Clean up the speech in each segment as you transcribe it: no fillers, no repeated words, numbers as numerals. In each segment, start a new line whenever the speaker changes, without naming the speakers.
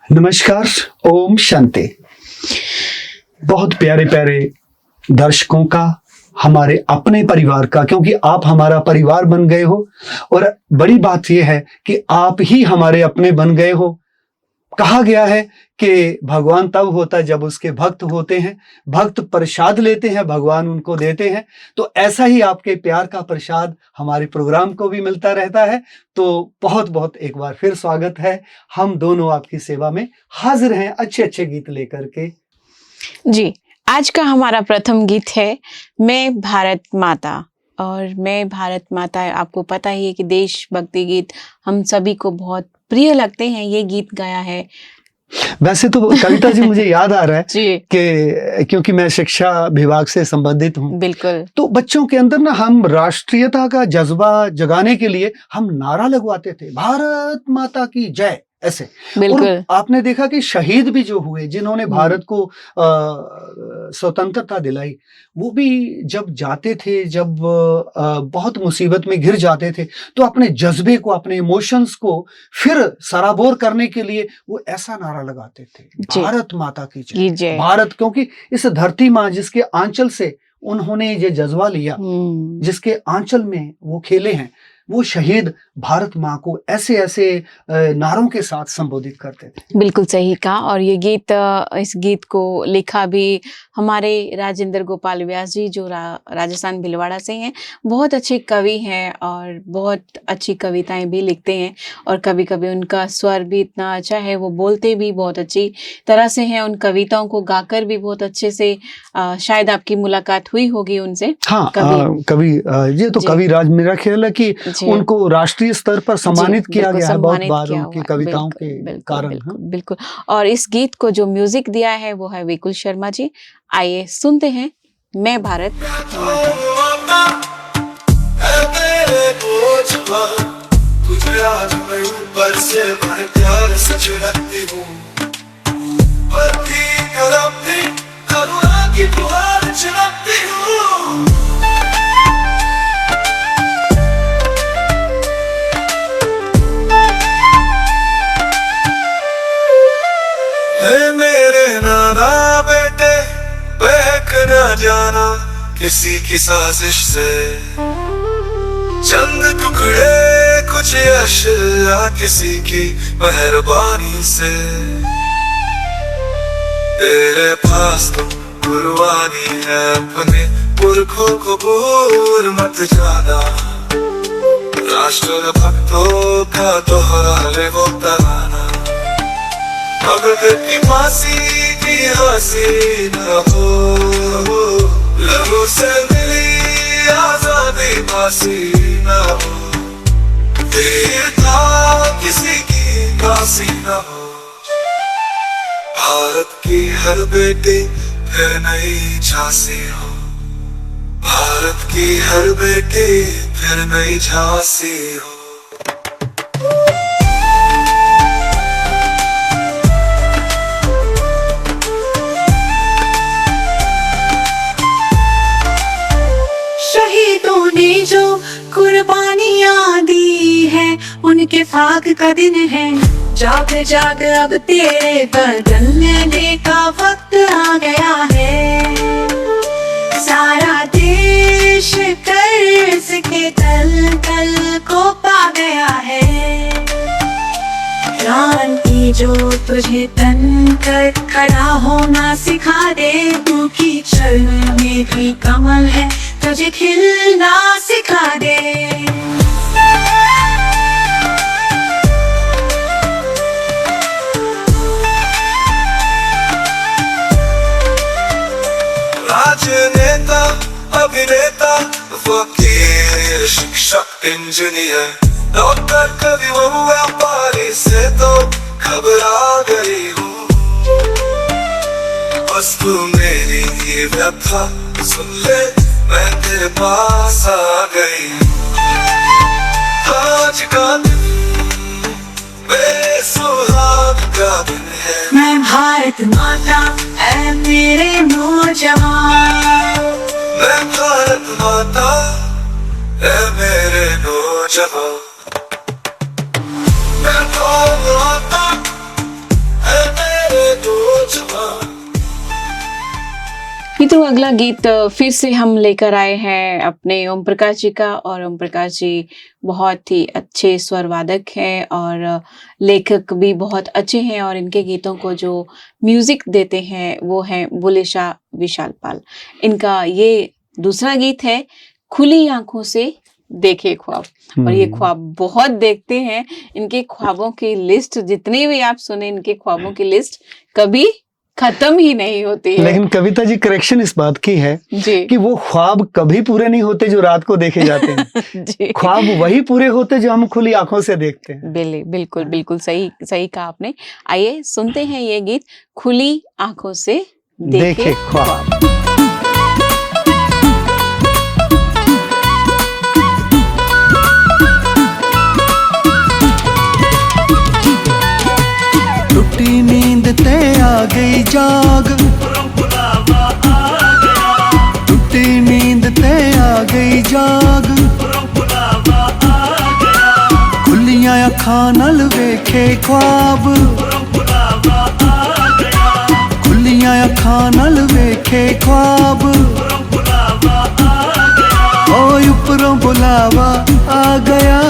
नमस्कार, ओम शांति। बहुत प्यारे प्यारे दर्शकों का, हमारे अपने परिवार का, क्योंकि आप हमारा परिवार बन गए हो और बड़ी बात यह है कि आप ही हमारे अपने बन गए हो। कहा गया है कि भगवान तब होता है जब उसके भक्त होते हैं, भक्त प्रसाद लेते हैं, भगवान उनको देते हैं। तो ऐसा ही आपके प्यार का प्रसाद हमारे प्रोग्राम को भी मिलता रहता है। तो बहुत बहुत एक बार फिर स्वागत है। हम दोनों आपकी सेवा में हाजिर हैं अच्छे अच्छे गीत लेकर के।
जी, आज का हमारा प्रथम गीत है मैं भारत माता। और मैं भारत माता, आपको पता ही है कि देशभक्ति गीत हम सभी को बहुत प्रिय लगते हैं। ये गीत गाया है,
वैसे तो कविता जी मुझे याद आ रहा है
जी,
कि क्योंकि मैं शिक्षा विभाग से संबंधित हूँ,
बिल्कुल,
तो बच्चों के अंदर ना हम राष्ट्रीयता का जज्बा जगाने के लिए हम नारा लगवाते थे, भारत माता की जय, ऐसे।
बिल्कुल।
और आपने देखा कि शहीद भी जो हुए, जिन्होंने भारत को स्वतंत्रता दिलाई, वो भी जब जाते थे, जब बहुत मुसीबत में घिर जाते थे, तो अपने जज्बे को, अपने इमोशंस को फिर सराबोर करने के लिए वो ऐसा नारा लगाते थे, भारत माता की जय। भारत, क्योंकि इस धरती माँ जिसके आंचल से उन्होंने ये जज्बा लिया, जिसके आंचल में वो खेले हैं, वो शहीद भारत माँ को ऐसे ऐसे नारों के साथ संबोधित करते थे।
बिल्कुल सही कहा। और ये गीत, इस गीत को लिखा भी हमारे राजेंद्र गोपाल व्यास जी, जो राजस्थान भीलवाड़ा से हैं। बहुत अच्छे कवि हैं और बहुत अच्छी कविताएं भी लिखते हैं। और कभी कभी उनका स्वर भी इतना अच्छा है, वो बोलते भी बहुत अच्छी तरह से हैं। उन कविताओं को गाकर भी बहुत अच्छे से, शायद आपकी मुलाकात हुई होगी उनसे।
हाँ, कवि ये तो कवि राज, मेरा ख्याल है कि उनको राष्ट्रीय स्तर पर सम्मानित किया गया है बहुत बार उनकी कविताओं के कारण।
बिल्कुल। और इस गीत को जो म्यूजिक दिया है वो है विकुल शर्मा जी। आइए सुनते हैं मैं भारत माता।
तुझे आज मैं ऊपर से बड़े प्यार से छिड़कती हूँ, पति कदम भी करुणा की फुहार छिड़कती हूँ। मेरे नाना बेटे बहक न जाना किसी की साजिश से, चंद टुकड़े कुछ यश या किसी की मेहरबानी से। तेरे पास तो कुर्बानी है, अपने पुरखों को भूल मत जाना। राष्ट्र भक्तों का दोहरा ले वो तराना, भगत की फांसी की हंसी न हो, लहू से मिली आजादी फांसी न हो, वीरता किसी की फांसी न हो। भारत की हर बेटी फिर नई झांसी हो, भारत की हर बेटी फिर नई झांसी हो।
शहीदों ने जो कुर्बानियाँ दी है, उनके फाक का दिन है। जाग जाग अब तेरे बदलने का वक्त आ गया है। सारा देश कर्ज के तल को पा गया है। क्रांति जो तुझे तन कर खड़ा होना सिखा दे, तू कीचड़ में भी कमल है, तुझे खिलना सिखा दे।
राजनेता, अभिनेता, वकील, शिक्षक, इंजीनियर, डॉक्टर, कवि व व्यापारी से तो घबरा गई हूँ। बस तू मेरी ये व्यथा सुन ले, मैं तेरे पास आ गई। आज का दिन बेसुहाग का दिन है।
मैं भारत माता है मेरे नौजवान,
मैं भारत माता है मेरे नौजवान। मैं भारत माता है
मित्रों, अगला गीत फिर से हम लेकर आए हैं अपने ओम प्रकाश जी का। और ओम प्रकाश जी बहुत ही अच्छे स्वर वादक हैं और लेखक भी बहुत अच्छे हैं, और इनके गीतों को जो म्यूजिक देते हैं वो हैं बुल्ले शाह विशाल पाल। इनका ये दूसरा गीत है खुली आंखों से देखे ख्वाब। और ये ख्वाब बहुत देखते हैं। इनके ख्वाबों की लिस्ट जितनी भी आप सुने, इनके ख्वाबों की लिस्ट कभी खत्म ही नहीं होती है।
लेकिन कविता जी, करेक्शन इस बात की है
जी
कि वो ख्वाब कभी पूरे नहीं होते जो रात को देखे जाते हैं।
जी
ख्वाब वही पूरे होते जो हम खुली आंखों से देखते हैं।
बिल्कुल बिल्कुल सही सही कहा आपने। आइए सुनते हैं ये गीत खुली आंखों से देखे ख्वाब।
टूटी नींद ते आ गई जाग, टूटी नींद ते आ गई जाग, खुलियां अखां नाल वेखे ख्वाब, खुलियां अखां नाल वेखे ख्वाब, ओए उपरों बुलावा आ गया।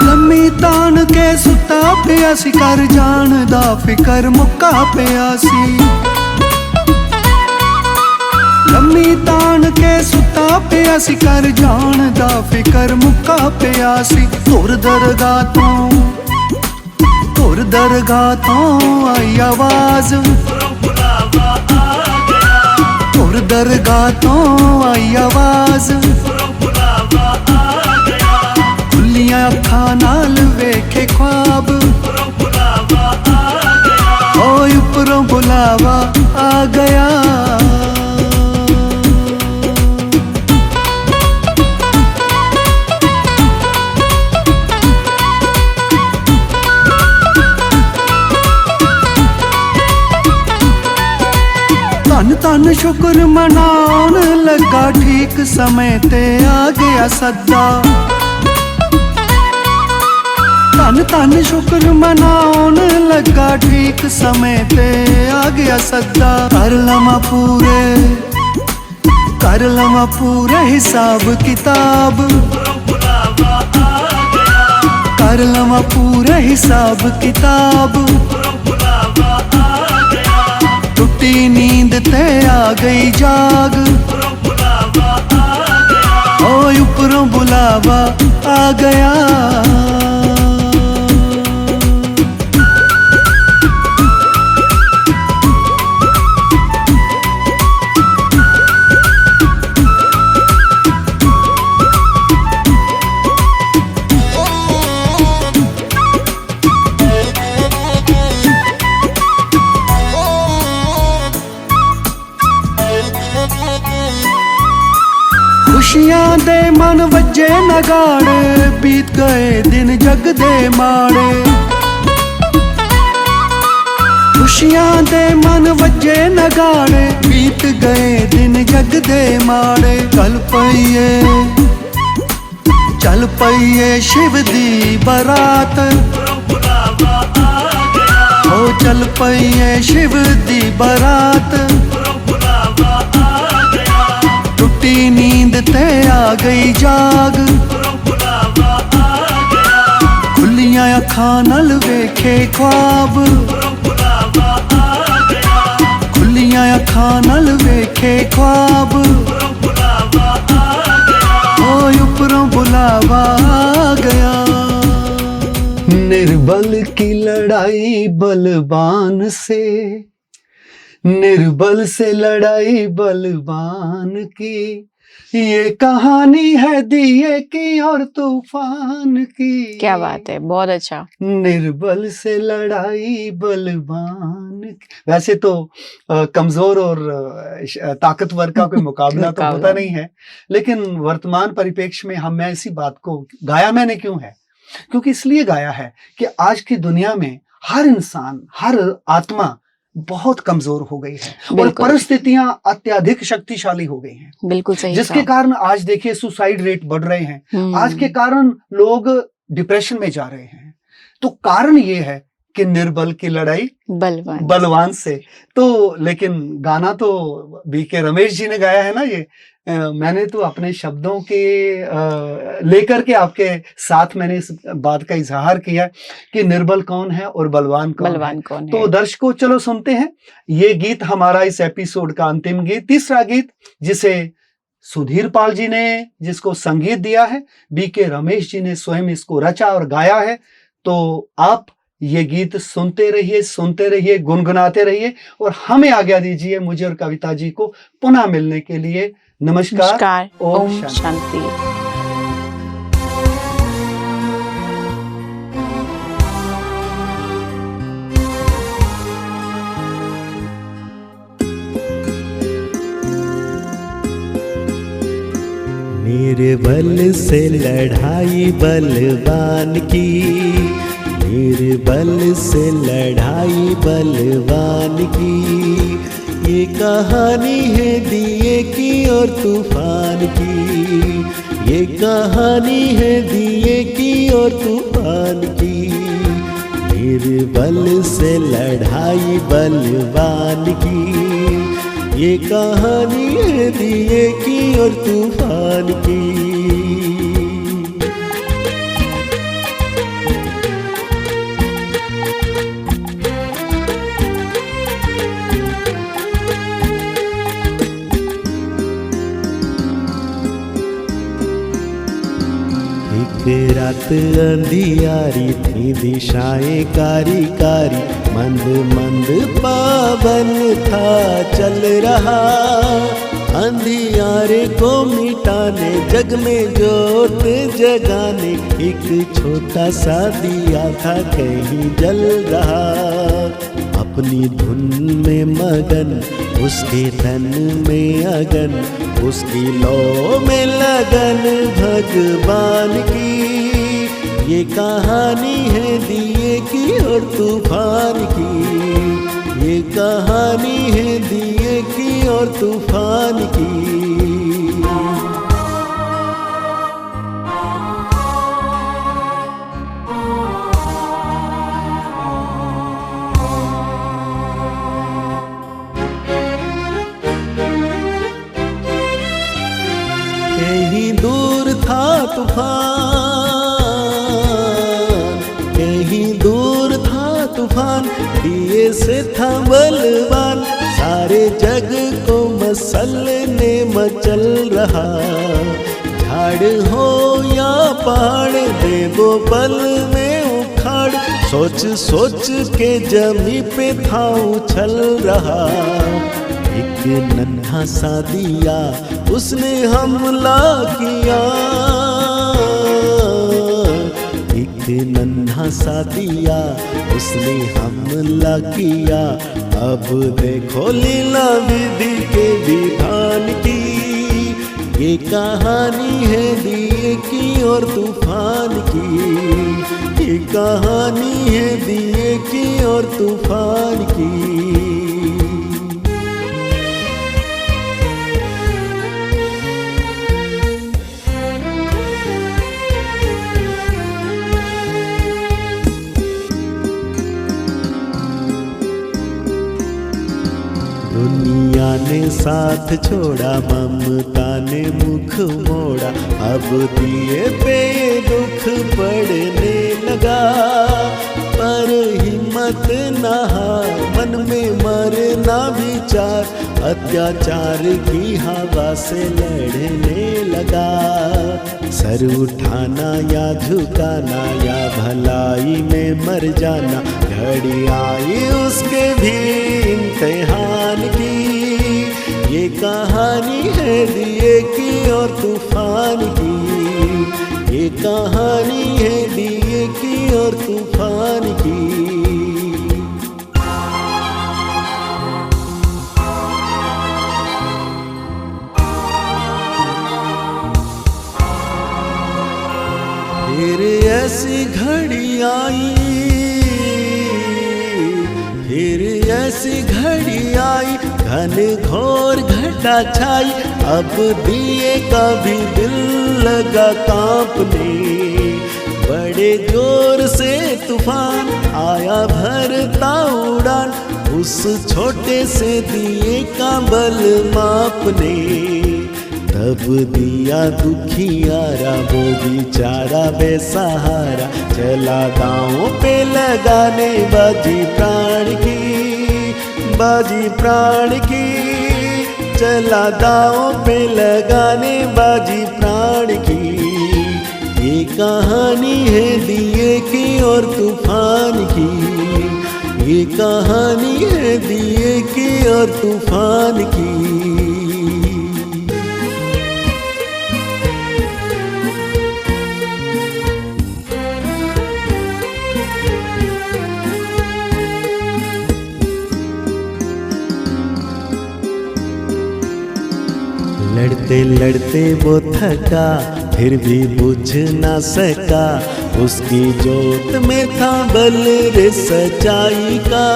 लम्मी तान के सुता पिया सी, कर जान दा फिकर मुक्का पिया सी। लम्मी तान के सुता पिया सी, कर जान दा फिकर मुक्का पिया सी। तुर दरगाह तो आई आवाज, तुर दरगाह तो आई आवाज, खुलियां अखां नाल वेखे ख्वाब, ओए उपरों बुलावा आ गया। धन धन शुक्र मनाउन लगा, ठीक समय ते आ गया सद्दा। धन धन शुक्र मनाउन लगा, ठीक समय ते आ गया सद्दा। कर लवा पूरे हिसाब किताब, कर लवा पूरे हिसाब किताब, टूटी नींद ते आ गई जाग, ओए उपरों बुलावा आ गया। खुशियां दे मन वज्जे नगाड़े, बीत गए दिन जग दे माड़े। खुशियां दे मन वज्जे नगाड़े, बीत गए दिन जग दे माड़े। चल पईए शिव दी बरात, ओ चल पईए शिव दी बरात, टूटी नींद ते आ गई जाग, खुलियां अखां नाल वेखे ख्वाब, खुलियां अखां नाल वेखे ख्वाब, ओए उपरों बुलावा आ गया।
निर्बल की लड़ाई बलवान से निर्बल से लड़ाई बलवान की, ये कहानी है दिए की और तूफान की।
क्या बात है, बहुत अच्छा।
निर्बल से लड़ाई बलवान की। वैसे तो कमजोर और ताकतवर का कोई मुकाबला तो होता नहीं है, लेकिन वर्तमान परिप्रेक्ष्य में हम ऐसी बात को गाया मैंने क्यों है, क्योंकि इसलिए गाया है कि आज की दुनिया में हर इंसान, हर आत्मा बहुत कमजोर हो गई है और
बिल्कुल।
परिस्थितियां अत्यधिक शक्तिशाली हो गई हैं,
बिल्कुल सही
जिसके
कहा।
कारण आज देखिए सुसाइड रेट बढ़ रहे हैं। आज के कारण लोग डिप्रेशन में जा रहे हैं। तो कारण ये है कि निर्बल की लड़ाई
बलवान।
बलवान से। तो लेकिन गाना तो बीके रमेश जी ने गाया है ना ये। मैंने तो अपने शब्दों के लेकर के आपके साथ मैंने इस बात का इजहार किया कि निर्बल कौन है और बलवान कौन है।
बलवान कौन है।
तो दर्शकों चलो सुनते हैं ये गीत, हमारा इस एपिसोड का अंतिम गीत, तीसरा गीत, जिसे सुधीर पाल जी ने जिसको संगीत दिया है, बीके रमेश जी ने स्वयं इसको रचा और गाया है। तो आप ये गीत सुनते रहिए, गुनगुनाते रहिए और हमें आज्ञा दीजिए, मुझे और कविता जी को पुनः मिलने के लिए। नमस्कार।
ओम शांति।
निर्बल से लड़ाई बलवान की, निर्बल से लड़ाई बलवान की, ये कहानी है दिए की और तूफान की, ये कहानी है दिए की और तूफान की। निर्बल से लड़ाई बलवान की, ये कहानी है दिए की और तूफान की। एक रात अंधियारी थी, दिशाएं कारी कारी, मंद मंद पावन था चल रहा, अंधियारे को मिटाने जग में ज्योत जगाने, एक छोटा सा दिया था कहीं जल रहा। अपनी धुन में मगन, उसके तन में अगन, उसकी लौ में लगन भगवान की, ये कहानी है दिए की और तूफान की, ये कहानी है दिए की और तूफान की। कहीं दूर था तूफान, कहीं दूर था तूफान, दिए से था बलवान, सारे जग को मसलने मचल रहा। झाड़ हो या पहाड़ दे वो पल में उखाड़, सोच सोच के जमी पे था उछल रहा। एक नन्हा सा दिया उसने हमला किया, एक नन्हा सा दिया उसने हमला किया। अब देखो लीला विधि के विधान की, ये कहानी है दिए की और तूफान की, ये कहानी है दिए की और तूफान की। दुनिया ने साथ छोड़ा, ममता ने मुख मोड़ा, अब दिए पे दुख बढ़ने लगा। पर हिम्मत न हार, मन में मरना विचार, अत्याचार की हवा से लड़ने लगा। सर उठाना या झुकाना या भलाई में मर जाना, घड़ी आई उसके भी इम्तिहान ये कहानी है दिए की और तूफान की, ये कहानी है दिए की और तूफान की। फिर ऐसी घड़ी आई, फिर ऐसी घड़ी आई, घन घोर घटा छाई, अब दिए का भी दिल लगा कांपने। बड़े जोर से तूफान आया भरता उड़ान, उस छोटे से दिए का बल मापने। तब दिया दुखियारा वो बेचारा बेसहारा, चला दांव पे लगाने बाजी प्राण की, बाजी प्राण की। चला दांव पे लगाने बाजी प्राण की। ये कहानी है दिए की और तूफान की, ये कहानी है दिए की और तूफान की। लड़ते लड़ते वो थका, फिर भी बुझ ना सका, उसकी जोत में था बल रे सच्चाई का।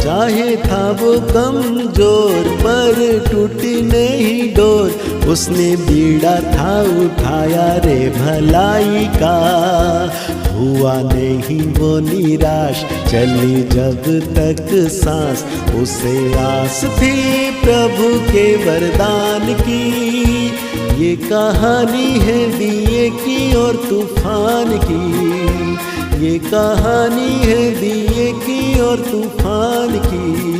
चाहे था वो कमजोर पर टूटी नहीं डोर, उसने बीड़ा था उठाया रे भलाई का। हुआ नहीं वो निराश, चली जब तक सांस, उसे आस थी प्रभु के वरदान की। ये कहानी है दिए की और तूफान की, ये कहानी है दिए की और तूफान की।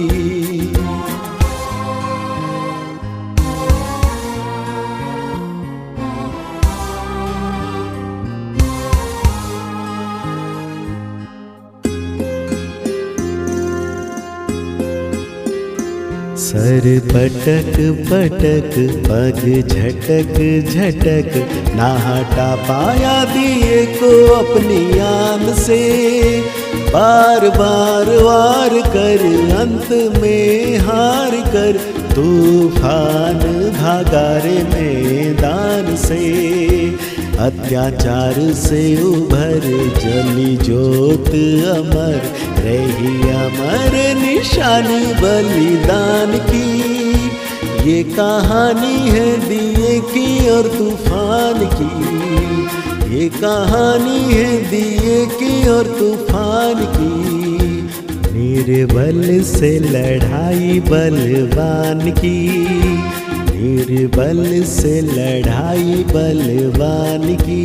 सर पटक पटक पग झटक झटक, ना हटा पाया दिए को अपनी आन से। बार बार वार कर अंत में हार कर, तूफान भागा रे मैदान से। अत्याचार से उभर जली जोत अमर, रही अमर निशानी बलिदान की। ये कहानी है दिए की और तूफान की, ये कहानी है दिए की और तूफान की। निर्बल से लड़ाई बलवान की, निर्बल से लड़ाई बलवान की।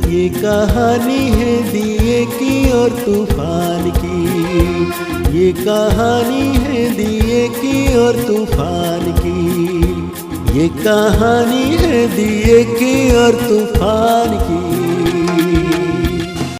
ये कहानी है दिए की और तूफान की, ये कहानी है दिए की और तूफान की। ये कहानी है दिए की और तूफान की।